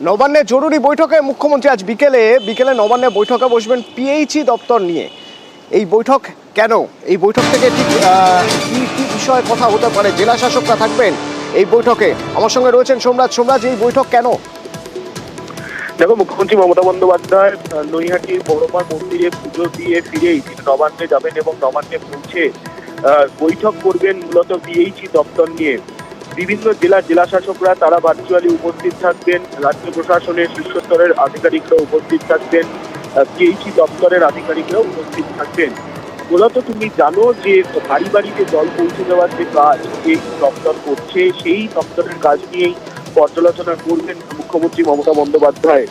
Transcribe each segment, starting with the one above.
নবান্নে জরুরি বৈঠকে মুখ্যমন্ত্রী আজ বিকেলে নবান্নে বৈঠকে বসবেন পিএইচই দপ্তর নিয়ে। এই বৈঠক কেন, এই বৈঠক থেকে ঠিক কি বিষয়ে কথা হতে পারে, জেলা শাসকরা থাকবেন এই বৈঠকে। আমার সঙ্গে রয়েছেন সোমরাজ। এই বৈঠক কেন? দেখো, মুখ্যমন্ত্রী মমতা বন্দ্যোপাধ্যায় নৈহাটির বড়মা মন্দিরে পুজো দিয়ে ফিরেই তিনি নবান্নে যাবেন এবং নবান্নে পৌঁছে বৈঠক করবেন মূলত পিএইচই দপ্তর নিয়ে। বিভিন্ন জেলা শাসকরা তারা ভার্চুয়ালি উপস্থিত থাকবেন, রাজ্য প্রশাসনের শীর্ষস্তরের আধিকারিকরা উপস্থিত থাকবেন, পিএইচই দপ্তরের আধিকারিকরাও উপস্থিত থাকবেন। মূলত তুমি জানো যে বাড়ি বাড়িতে জল পৌঁছে দেওয়ার যে কাজ এই দপ্তর করছে, সেই দপ্তরের কাজ নিয়েই পর্যালোচনা করবেন মুখ্যমন্ত্রী মমতা বন্দ্যোপাধ্যায়।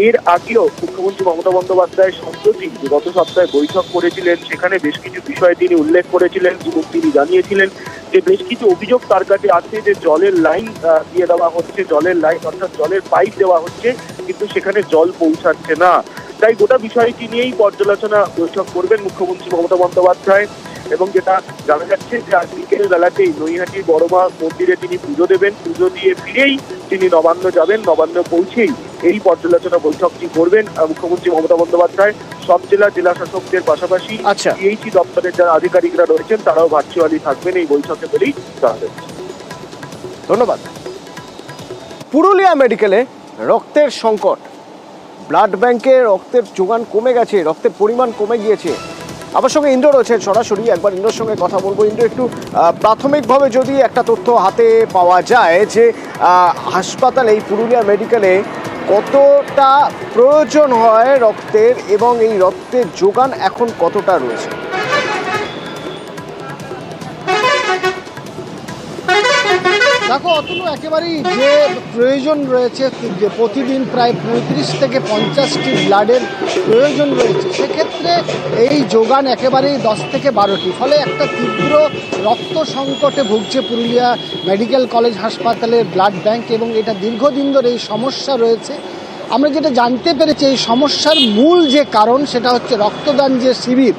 এর আগেও মুখ্যমন্ত্রী মমতা বন্দ্যোপাধ্যায় সম্প্রতি গত সপ্তাহে বৈঠক করেছিলেন, সেখানে বেশ কিছু বিষয় তিনি উল্লেখ করেছিলেন এবং তিনি জানিয়েছিলেন যে বেশ কিছু অভিযোগ তার কাছে আছে যে জলের লাইন দিয়ে দেওয়া হচ্ছে, জলের লাইন অর্থাৎ জলের পাইপ দেওয়া হচ্ছে, কিন্তু সেখানে জল পৌঁছাচ্ছে না। তাই গোটা বিষয়টি নিয়েই পর্যালোচনা বৈঠক করবেন মুখ্যমন্ত্রী মমতা বন্দ্যোপাধ্যায়। এবং যেটা জানা যাচ্ছে যে আজ বিকেল বেলাতেই নৈহাটির বড়মা মন্দিরে তিনি পুজো দেবেন, পুজো দিয়ে ফিরেই তিনি নবান্ন যাবেন, নবান্ন পৌঁছেই এই পর্যালোচনা বৈঠকটি করবেন মুখ্যমন্ত্রী মমতা বন্দ্যোপাধ্যায়। সব জেলা শাসকদের পাশাপাশি পিএইচই দপ্তরের যারা আধিকারিকরা রয়েছেন তারাও ভার্চুয়ালি থাকবেন এই বৈঠকে বলেই জানা যাচ্ছে। ধন্যবাদ। পুরুলিয়া মেডিকেলে রক্তের সংকট, ব্লাড ব্যাংকে রক্তের যোগান কমে গেছে, রক্তের পরিমাণ কমে গিয়েছে। আমার সঙ্গে ইন্দ্র রয়েছেন সরাসরি, একবার ইন্দ্রর সঙ্গে কথা বলবো। ইন্দ্র, একটু প্রাথমিকভাবে যদি একটা তথ্য হাতে পাওয়া যায় যে হাসপাতালে, এই পুরুলিয়া মেডিকেলে কতটা প্রয়োজন হয় রক্তের এবং এই রক্তের যোগান এখন কতটা রয়েছে? দেখো অতনু, একেবারেই যে প্রয়োজন রয়েছে, যে প্রতিদিন প্রায় 35 থেকে 50টি ব্লাডের প্রয়োজন রয়েছে, সেক্ষেত্রে এই যোগান একেবারেই 10 থেকে 12টি। ফলে একটা তীব্র রক্ত সংকটে ভুগছে পুরুলিয়া মেডিকেল কলেজ হাসপাতালের ব্লাড ব্যাংক, এবং এটা দীর্ঘদিন ধরে এই সমস্যা রয়েছে। আমরা যেটা জানতে পেরেছি, এই সমস্যার মূল যে কারণ সেটা হচ্ছে রক্তদান যে শিবির,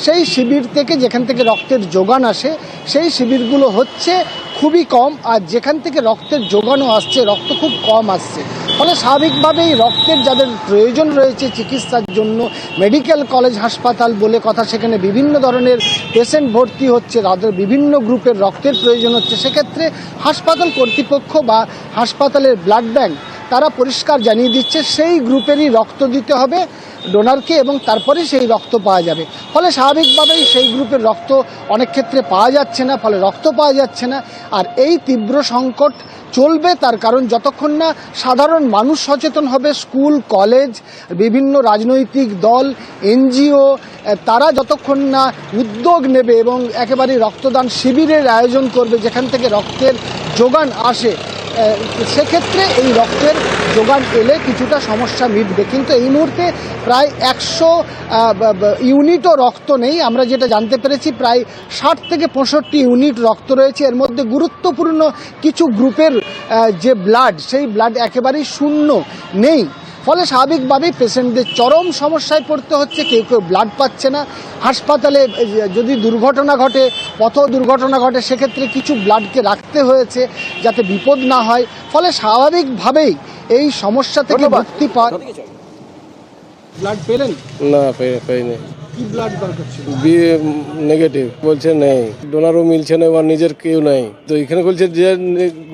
সেই শিবির থেকে যেখান থেকে রক্তের যোগান আসে, সেই শিবিরগুলো হচ্ছে খুবই কম, আর যেখান থেকে রক্তের যোগানও আসছে রক্ত খুব কম আসছে। ফলে স্বাভাবিকভাবেই রক্তের যাদের প্রয়োজন রয়েছে চিকিৎসার জন্য, মেডিকেল কলেজ হাসপাতাল বলে কথা, সেখানে বিভিন্ন ধরনের পেশেন্ট ভর্তি হচ্ছে, তাদের বিভিন্ন গ্রুপের রক্তের প্রয়োজন হচ্ছে। সেক্ষেত্রে হাসপাতাল কর্তৃপক্ষ বা হাসপাতালের ব্লাড ব্যাংক তারা পরিষ্কার জানিয়ে দিচ্ছে সেই গ্রুপেরই রক্ত দিতে হবে ডোনারকে, এবং তারপরে সেই রক্ত পাওয়া যাবে। ফলে স্বাভাবিকভাবেই সেই গ্রুপের রক্ত অনেক ক্ষেত্রে পাওয়া যাচ্ছে না, ফলে রক্ত পাওয়া যাচ্ছে না। আর এই তীব্র সংকট চলবে, তার কারণ যতক্ষণ না সাধারণ মানুষ সচেতন হবে, স্কুল কলেজ, বিভিন্ন রাজনৈতিক দল, এনজিও, তারা যতক্ষণ না উদ্যোগ নেবে এবং একেবারে রক্তদান শিবিরের আয়োজন করবে যেখান থেকে রক্তের যোগান আসে, সেক্ষেত্রে এই রক্তের যোগান এলে কিছুটা সমস্যা মিটবে। কিন্তু এই মুহূর্তে প্রায় 100 ইউনিটও রক্ত নেই। আমরা যেটা জানতে পেরেছি প্রায় 60 থেকে 65 ইউনিট রক্ত রয়েছে। এর মধ্যে গুরুত্বপূর্ণ কিছু গ্রুপের যে ব্লাড, সেই ব্লাড একেবারেই শূন্য নেই। ফলে স্বাভাবিকভাবেই পেশেন্টদের চরম সমস্যায় পড়তে হচ্ছে, কেউ ব্লাড পাচ্ছে না। হাসপাতালে যদি দুর্ঘটনা ঘটে, পথ দুর্ঘটনা ঘটে, সেক্ষেত্রে কিছু ব্লাডকে রাখতে হয়েছে যাতে বিপদ না হয়। ফলে স্বাভাবিকভাবেই এই সমস্যা থেকে মুক্তি পাওয়া। ব্লাড পেলেন? না, পাইনি। কি ব্লাড দরকার ছিল? বি নেগেটিভ বলছে নেই, ডোনারও মিলছে না, আমার নিজের কেউ নাই। তো এখানে বলছে যে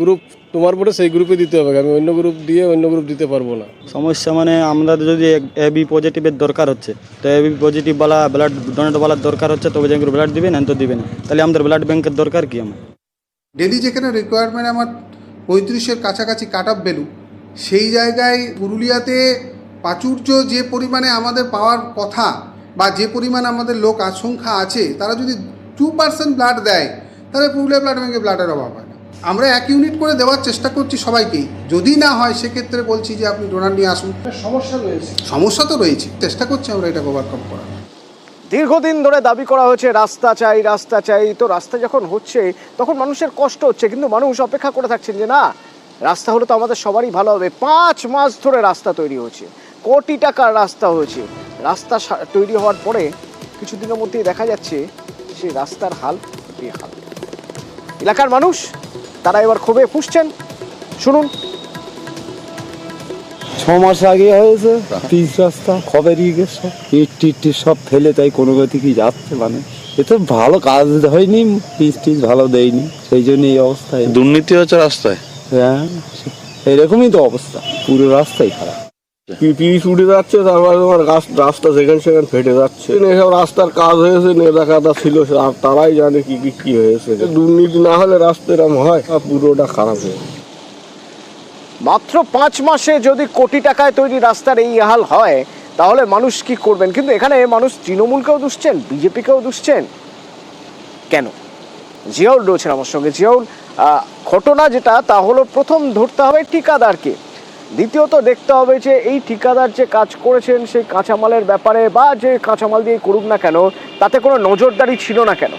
গ্রুপ তোমার পরে সেই গ্রুপে দিতে হবে, আমি অন্য গ্রুপ দিয়ে অন্য গ্রুপ দিতে পারবো না। সমস্যা মানে আমরা যদি এবি পজিটিভের দরকার হচ্ছে, তো এবি পজিটিভ বালা ব্লাড ডোনেটওয়ালার দরকার হচ্ছে, তবে যে ব্লাড দিবেন তো দিবেন, তাহলে আমাদের ব্লাড ব্যাংকের দরকার কি? আমার ডেলি যেখানে রিকোয়ারমেন্ট আমার 35-এর কাছাকাছি কাট অফ ভ্যালু, সেই জায়গায় পুরুলিয়াতে প্রাচুর্য যে পরিমাণে আমাদের পাওয়ার কথা বা যে পরিমাণ আমাদের লোক আশঙ্কা আছে, তারা যদি 2% ব্লাড দেয় তাহলে পুরুলিয়া ব্লাড ব্যাঙ্কে ব্লাডের অভাব হয় না। আমরা 1 ইউনিট করে দেওয়ার চেষ্টা করছি সবাইকেই। যদি না হয় সেক্ষেত্রে বলছি যে আপনি ডোনার নিয়ে আসুন। সমস্যা রয়েছে, সমস্যা তো রয়েছে, চেষ্টা করছি আমরা এটাকে ওভারকাম করার। দীর্ঘদিন ধরে দাবি করা হচ্ছে রাস্তা চাই। তো রাস্তা যখন হচ্ছে তখন মানুষের কষ্ট হচ্ছে, কিন্তু মানুষ অপেক্ষা করে থাকছেন যে না, রাস্তা হলে তো আমাদের সবারই ভালো হবে। 5 মাস ধরে রাস্তা তৈরি হচ্ছে, কোটি টাকার রাস্তা হয়েছে। রাস্তা তৈরি হওয়ার পরে কিছুদিনের মধ্যেই দেখা যাচ্ছে সেই রাস্তার হাল বেহাল। এলাকার মানুষ তারা এবার ক্ষোভে ফুঁসছেন, শুনুন। 6 মাস আগে হয়েছে পিচ রাস্তা খবর গেছে সব ইট টিট সব ফেলে তাই কোনো গতি কি যাচ্ছে মানে এ তো ভালো কাজ হয়নি পিচ টিচ ভালো দেয়নি সেই জন্য এই অবস্থায় দুর্নীতি হচ্ছে রাস্তায়। হ্যাঁ এরকমই তো অবস্থা পুরো রাস্তাই খারাপ পিচ উঠে যাচ্ছে, তারপরে তোমার রাস্তা সেখানে সেখানে ফেটে যাচ্ছে। এসব রাস্তার কাজ হয়েছে, নেতা কাদা ছিল, আর তারাই জানে কি হয়েছে। দুর্নীতি না হলে রাস্তা এরকম হয়, আর পুরোটা খারাপ হয়ে যায়। মাত্র 5 মাসে যদি কোটি টাকায় তৈরি রাস্তার এই হাল হয় তাহলে মানুষ কি করবেন? কিন্তু এখানে মানুষ তৃণমূলকেও দুষছেন, বিজেপিকেও দুষছেন কেন? জিয়াউল রয়েছেন আমার সঙ্গে। জিয়াউল, ঘটনা যেটা তা হলো, প্রথম ধরতে হবে ঠিকাদারকে, দ্বিতীয়ত দেখতে হবে যে এই ঠিকাদার যে কাজ করেছেন সেই কাঁচামালের ব্যাপারে বা যে কাঁচামাল দিয়ে করুক না কেন তাতে কোনো নজরদারি ছিল না কেন।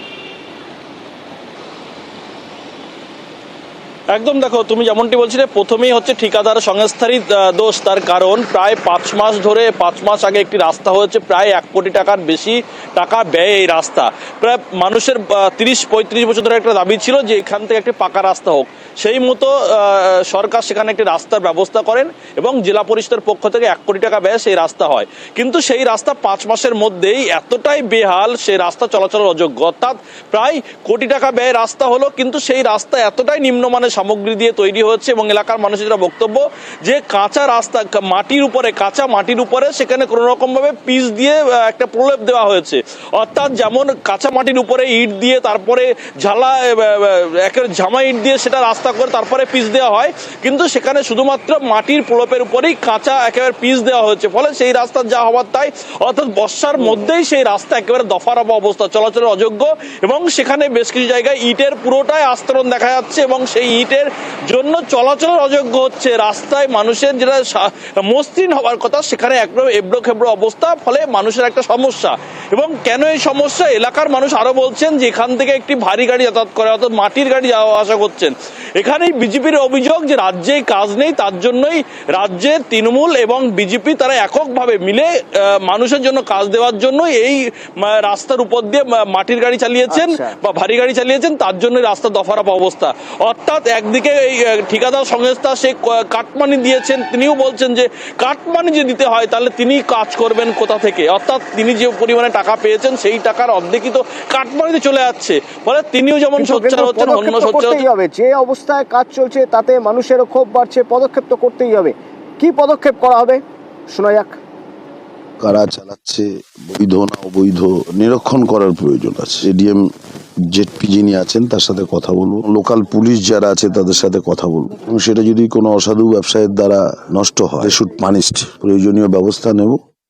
একদম, দেখো তুমি যেমনটি বলছিলে, প্রথমেই হচ্ছে ঠিকাদার সংস্থারই দোষ। তার কারণ প্রায় 5 মাস ধরে, 5 মাস আগে একটি রাস্তা হয়েছে, প্রায় 1 কোটি টাকার বেশি টাকা ব্যয় এই রাস্তা। প্রায় মানুষের 30-35 বছর ধরে একটা দাবি ছিল যে এখান থেকে একটি পাকা রাস্তা হোক। সেই মতো সরকার সেখানে একটি রাস্তার ব্যবস্থা করেন এবং জেলা পরিষদের পক্ষ থেকে 1 কোটি টাকা ব্যয় সেই রাস্তা হয়। কিন্তু সেই রাস্তা 5 মাসের মধ্যেই এতটাই বেহাল, সেই রাস্তা চলাচলের অযোগ্য। অর্থাৎ প্রায় কোটি টাকা ব্যয় রাস্তা হলো, কিন্তু সেই রাস্তা এতটাই নিম্নমানের সামগ্রী দিয়ে তৈরি হচ্ছে এবং এলাকার মানুষের যেটা বক্তব্য যে কাঁচা রাস্তা, মাটির উপরে, কাঁচা মাটির উপরে সেখানে কোনো রকমভাবে পিচ দিয়ে একটা প্রলেপ দেওয়া হয়েছে। অর্থাৎ যেমন কাঁচা মাটির উপরে ইট দিয়ে, তারপরে ঝামা ইট দিয়ে সেটা রাস্তা করে তারপরে পিচ দেওয়া হয়, কিন্তু সেখানে শুধুমাত্র মাটির প্রলেপের উপরেই কাঁচা একেবারে পিচ দেওয়া হয়েছে। ফলে সেই রাস্তা যা হওয়ার তাই, অর্থাৎ বর্ষার মধ্যেই সেই রাস্তা একেবারে দফারফা অবস্থা, চলাচলের অযোগ্য। এবং সেখানে বেশ কিছু জায়গায় ইটের পুরোটাই আস্তরণ দেখা যাচ্ছে এবং সেই ইটের জন্য চলাচলের অযোগ্য হচ্ছে। রাস্তায় মানুষের যেটা মসৃণ হওয়ার কথা সেখানে একদম এবড়ো খেবড়ো অবস্থা, ফলে মানুষের একটা সমস্যা। এবং কেন এই সমস্যা, এলাকার মানুষ আরো বলছেন যে এখান থেকে একটি ভারী গাড়ি যাতায়াত করে, অর্থাৎ মাটির গাড়ি যাওয়া আসা করছেন। এখানেই বিজেপির অভিযোগ যে রাজ্যে কাজ নেই, তার জন্যই রাজ্যের তৃণমূল এবং বিজেপি তারা এককভাবে মিলে মানুষের জন্য কাজ দেওয়ার জন্য এই রাস্তার উপর দিয়ে মাটির গাড়ি চালিয়েছেন বা ভারী গাড়ি চালিয়েছেন, তার জন্য রাস্তা দফারফা অবস্থা। অর্থাৎ একদিকে এই ঠিকাদার সংস্থা সে কাটমানি দিয়েছেন, তিনিও বলছেন যে কাটমানি যে দিতে হয় তাহলে তিনি কাজ করবেন কোথা থেকে, অর্থাৎ তিনি যে পরিমাণে টাকা পেয়েছেন সেই টাকার অর্ধেকই তো কাটমানিতে চলে যাচ্ছে। ফলে তিনিও যেমন সোচ্চার হচ্ছেন, অন্য সোচ্চার হবে। যে অবস্থায় কাজ চলছে তাতে মানুষেরও ক্ষোভ বাড়ছে, পদক্ষেপ তো করতেই হবে। কি পদক্ষেপ করা হবে শোনা যাক। কারা চালাচ্ছে, বৈধ না অবৈধ, নিরীক্ষণ করার প্রয়োজন আছে। এডিএম জেডপি যিনি আছেন তার সাথে কথা বলবো, লোকাল পুলিশ যারা আছে তাদের সাথে কথা বলবো, এবং সেটা যদি কোনো অসাধু ব্যবসায়ীর দ্বারা নষ্ট হয়, শুড পানিশড, প্রয়োজনীয় ব্যবস্থা নেব।